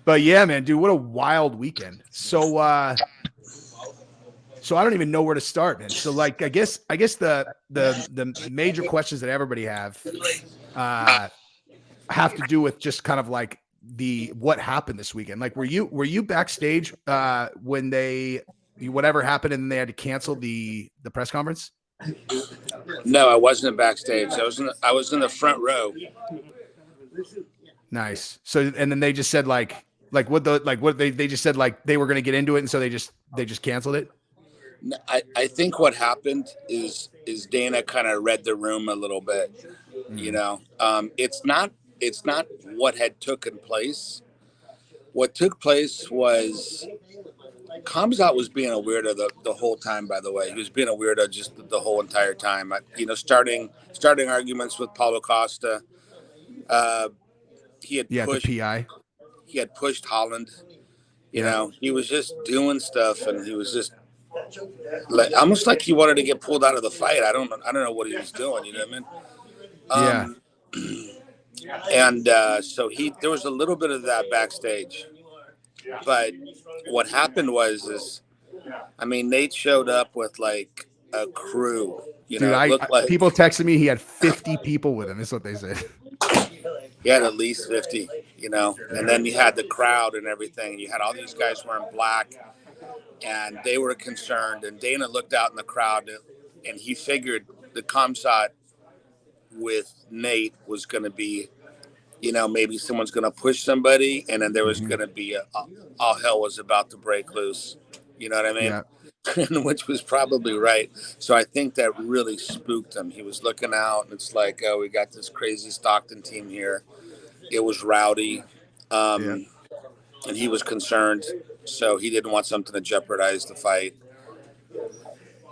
But yeah, man, dude, what a wild weekend. So I don't even know where to start, man. So like, I guess the major questions that everybody have to do with just kind of like what happened this weekend. Like, were you backstage when whatever happened and they had to cancel the press conference? No, I wasn't backstage. I was in the front row. Nice. So, and then they just said they just said like they were going to get into it, and so they just canceled it. I think what happened is Dana kind of read the room a little bit. You know, it's not what had taken place. What took place was Kamzat was being a weirdo the whole time. By the way, he was being a weirdo just the whole entire time. You know, starting arguments with Paulo Costa. He had pushed the PI. He had pushed Holland. You know, he was just doing stuff, and he was just almost like he wanted to get pulled out of the fight. I don't know what he was doing. You know what I mean? And so there was a little bit of that backstage. But what happened was Nate showed up with like a crew. You know, dude, people texted me he had 50 people with him. Is what they said. He had at least 50. You know, and then you had the crowd and everything. You had all these guys wearing black, and they were concerned. And Dana looked out in the crowd, and he figured the Kamzat with Nate was going to be, you know, maybe someone's going to push somebody, and then there was going to be all hell was about to break loose. You know what I mean? Yeah. Which was probably right. So I think that really spooked him. He was looking out, and it's like, oh, we got this crazy Stockton team here. It was rowdy, and he was concerned, so he didn't want something to jeopardize the fight.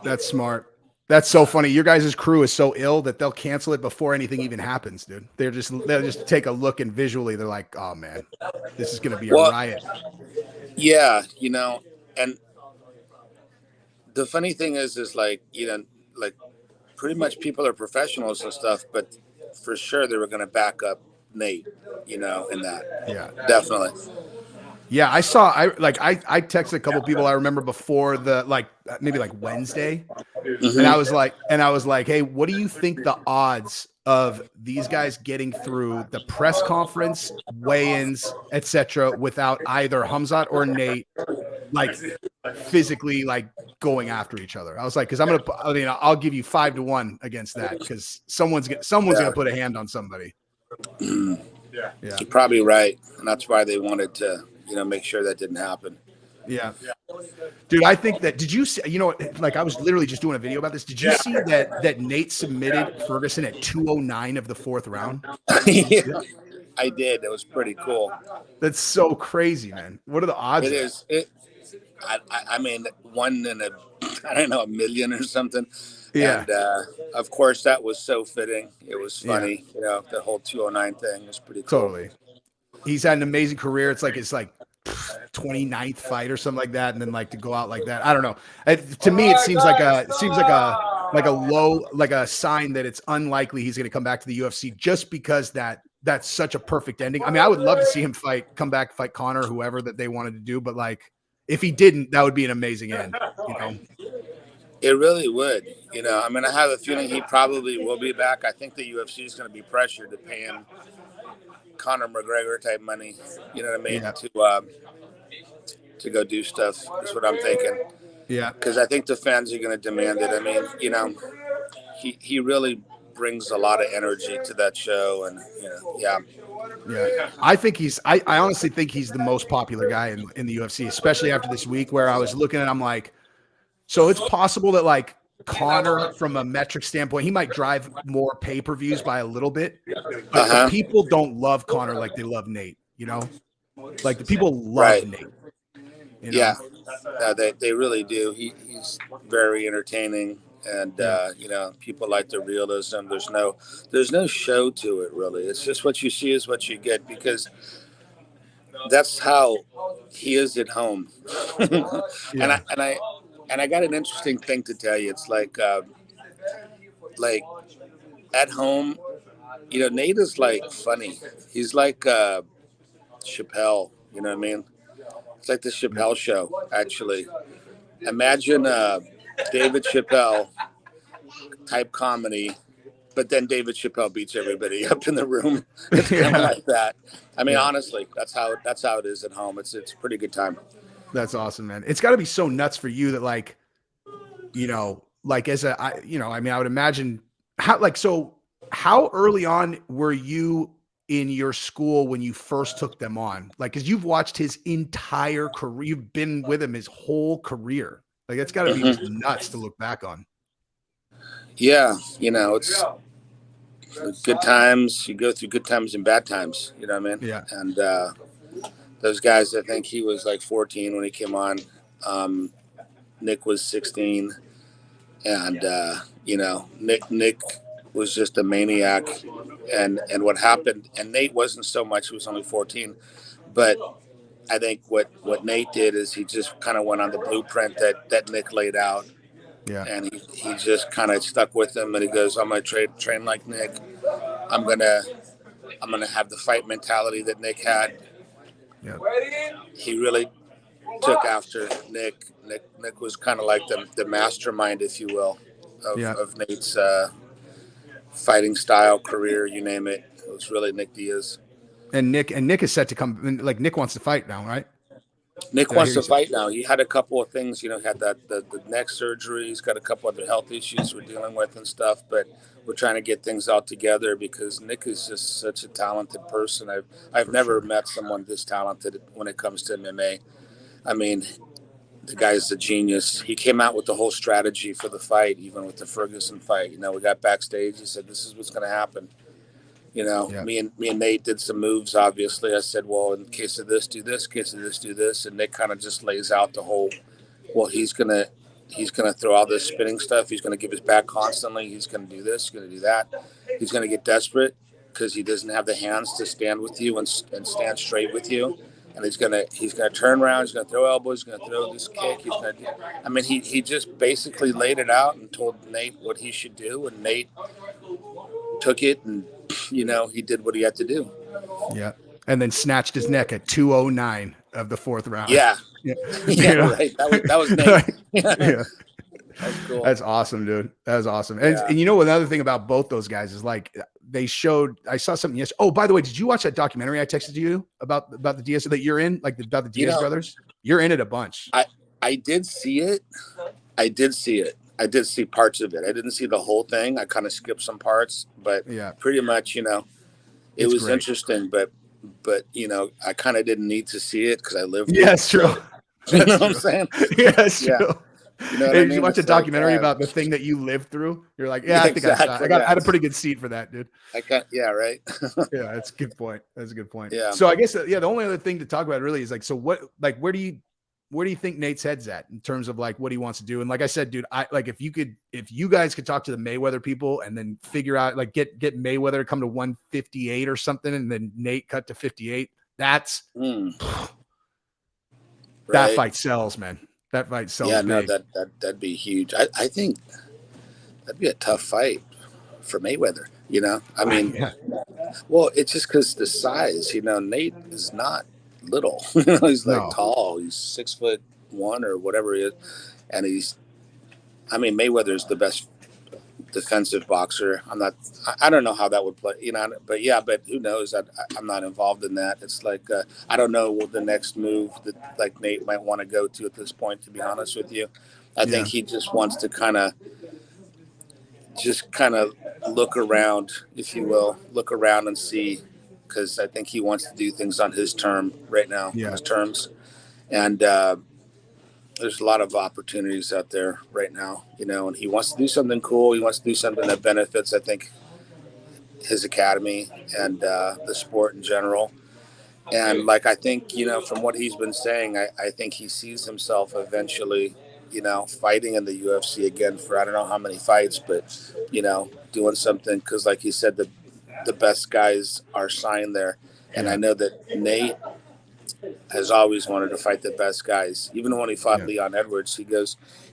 That's smart. That's so funny. Your guys' crew is so ill that they'll cancel it before anything even happens, dude. They'll just take a look, and visually they're like, oh man, this is going to be a riot. Yeah. You know, and the funny thing is like, you know, like pretty much people are professionals and stuff, but for sure they were going to back up Nate, you know, in that. Yeah, definitely. Yeah, I texted a couple people I remember before maybe Wednesday. And I was like, hey, what do you think the odds of these guys getting through the press conference, weigh-ins, etc., without either Kamzat or Nate, like physically like going after each other? I was like, because I'll give you 5-1 against that, because someone's gonna put a hand on somebody. Yeah, you're probably right, and that's why they wanted to, you know, make sure that didn't happen. Yeah. Dude, I think that, did you see, you know, like I was literally just doing a video about this. Did you see that Nate submitted Ferguson at 209 of the fourth round? Yeah, I did. It was pretty cool. That's so crazy, man. What are the odds? It is. I mean, one in a million or something. Yeah. And of course, that was so fitting. It was funny. Yeah. You know, the whole 209 thing was pretty cool. Totally. He's had an amazing career. It's like 29th fight or something like that, and then like to go out like that. I don't know. To me, it seems like a sign that it's unlikely he's going to come back to the UFC, just because that's such a perfect ending. I mean, I would love to see him come back, fight Conor, whoever that they wanted to do, but like if he didn't, that would be an amazing end. You know, it really would. You know, I mean, I have a feeling he probably will be back. I think the UFC is going to be pressured to pay him Conor McGregor type money, you know what I mean, to go do stuff. That's what I'm thinking. Yeah, because I think the fans are going to demand it. I mean, you know, he really brings a lot of energy to that show, and you know, yeah. I honestly think he's the most popular guy in the UFC, especially after this week, where I was looking at him like, so it's possible that like Conor, from a metric standpoint, he might drive more pay-per-views by a little bit, but the people don't love Conor like they love Nate, you know, like the people love Nate. You know? Yeah, they really do. He's very entertaining, and you know, people like the realism. There's no show to it really. It's just what you see is what you get, because that's how he is at home. And I got an interesting thing to tell you. It's like at home, you know, Nate is like funny. He's like Chappelle, You know what I mean? It's like the Chappelle show, actually. Imagine David Chappelle type comedy, but then David Chappelle beats everybody up in the room. It's kind of like that. I mean, honestly, that's how it is at home. It's a pretty good time. That's awesome, man. It's got to be so nuts for you that like, like as I mean, I would imagine how early on were you in your school when you first took them on? Like, cause you've watched his entire career. You've been with him his whole career. Like, it's got to be just nuts to look back on. Yeah. It's good times. You go through good times and bad times, you know what I mean? Yeah. And, those guys, I think he was like 14 when he came on. Nick was 16, and Nick was just a maniac. And what happened, and Nate wasn't so much. He was only 14, but I think what Nate did is he just kind of went on the blueprint that Nick laid out. Yeah. And he just kind of stuck with him, and he goes, "I'm gonna train like Nick. I'm gonna have the fight mentality that Nick had." Yeah. He really took after Nick. Nick was kind of like the mastermind, if you will, of Nate's fighting style, career, you name it. It was really Nick Diaz. And Nick is set to come. Like, Nick wants to fight now, right? Nick wants to fight now. He had a couple of things, he had the neck surgery. He's got a couple other health issues we're dealing with and stuff, but we're trying to get things all together because Nick is just such a talented person. I've never met someone this talented when it comes to MMA. I mean, the guy's a genius. He came out with the whole strategy for the fight, even with the Ferguson fight. We got backstage. He said, "This is what's going to happen." Me and Nate did some moves. Obviously, I said, "Well, in case of this, do this. In case of this, do this." And Nick kind of just lays out the whole. Well, he's gonna throw all this spinning stuff. He's gonna give his back constantly. He's gonna do this. He's gonna do that. He's gonna get desperate because he doesn't have the hands to stand with you and stand straight with you. And he's gonna turn around. He's gonna throw elbows. He's gonna throw this kick. He's gonna do. I mean, he just basically laid it out and told Nate what he should do, and Nate took it and he did what he had to do. Yeah. And then snatched his neck at 209 of the fourth round. Yeah. Right. That was Nate. Yeah. That's cool. That's awesome, dude. That was awesome. And another thing about both those guys is like I saw something yesterday. Oh, by the way, did you watch that documentary I texted you about the Diaz that you're in, like about the Diaz brothers? You're in it a bunch. I did see it. I did see parts of it. I didn't see the whole thing. I kind of skipped some parts, but pretty much, it was great. Interesting, but I kind of didn't need to see it because I lived. Yeah, it's true. You know what I'm saying? Yeah, it's true. You know what I mean? You watch a documentary about the thing that you lived through. You're like, I think I had a pretty good seat for that, dude. Right. Yeah, that's a good point. That's a good point. Yeah. So I guess the only other thing to talk about really is like, so what, like, where do you think Nate's head's at in terms of like what he wants to do? And like I said, dude, if you guys could talk to the Mayweather people and then figure out, like, get Mayweather to come to 158 or something, and then Nate cut to 58. That's that fight sells, man. That fight sells. Yeah, no, that'd be huge. I think that'd be a tough fight for Mayweather. I mean, well, it's just because the size. Nate is not little. He's tall. He's 6'1" or whatever he is, and Mayweather is the best defensive boxer. I don't know how that would play, but who knows? I'm not involved in that. It's like I don't know what the next move that like Nate might want to go to at this point, to be honest with you. I think he just wants to kind of look around, if you will, and see, because I think he wants to do things on his term right now, on his terms. And there's a lot of opportunities out there right now, and he wants to do something cool. He wants to do something that benefits, I think, his academy and the sport in general. And like, I think, from what he's been saying, I think he sees himself eventually, fighting in the UFC again for I don't know how many fights, but, doing something, because like he said, the best guys are signed there. And I know that Nate has always wanted to fight the best guys. Even when he fought Leon Edwards,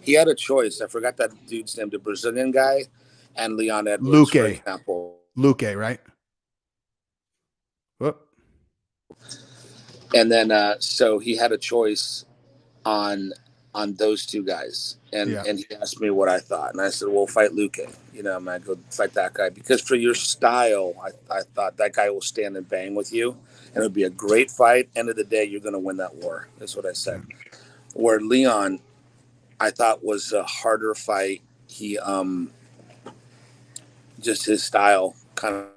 he had a choice. I forgot that dude's name, the Brazilian guy, and Leon Edwards, for example. Luque, right? Whoop. And then so he had a choice on those two guys, and Yeah. he asked me what I thought, and I said, "Well, fight Luke. You know, man, go fight that guy because for your style, I thought that guy will stand and bang with you, and it'll be a great fight. End of the day, you're going to win that war." That's what I said. Where Leon, I thought was a harder fight. He just his style kind of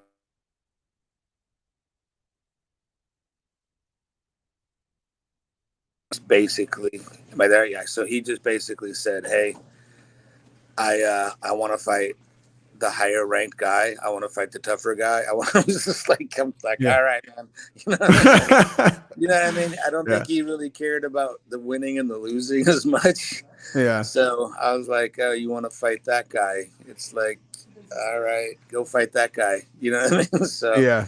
basically by there, yeah. So he just basically said, "Hey, I want to fight the higher ranked guy. I want to fight the tougher guy. I want." I was just like, I'm like, Yeah. all right, man. You know what I mean? You know what I mean? I don't Yeah. think he really cared about the winning and the losing as much. Yeah. So I was like, oh, you want to fight that guy? It's like, all right, go fight that guy. You know what I mean? Yeah.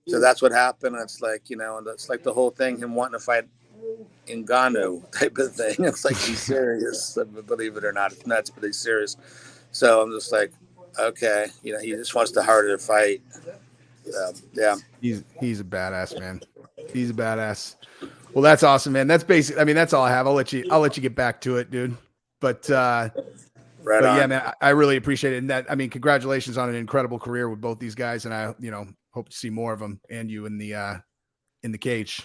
So that's what happened. It's like, you know, and that's like the whole thing, him wanting to fight Ngannou type of thing. It's like, he's serious. Believe it or not, it's nuts, but he's serious. So I'm just like, okay, you know, he just wants the harder fight. Yeah. He's a badass, man. He's a badass. Well, that's awesome, man. That's basic. I mean, that's all I have. I'll let you get back to it, dude. But Right but on. yeah, man, I really appreciate it. And that, I mean, congratulations on an incredible career with both these guys. And I, hope to see more of them and you in the cage.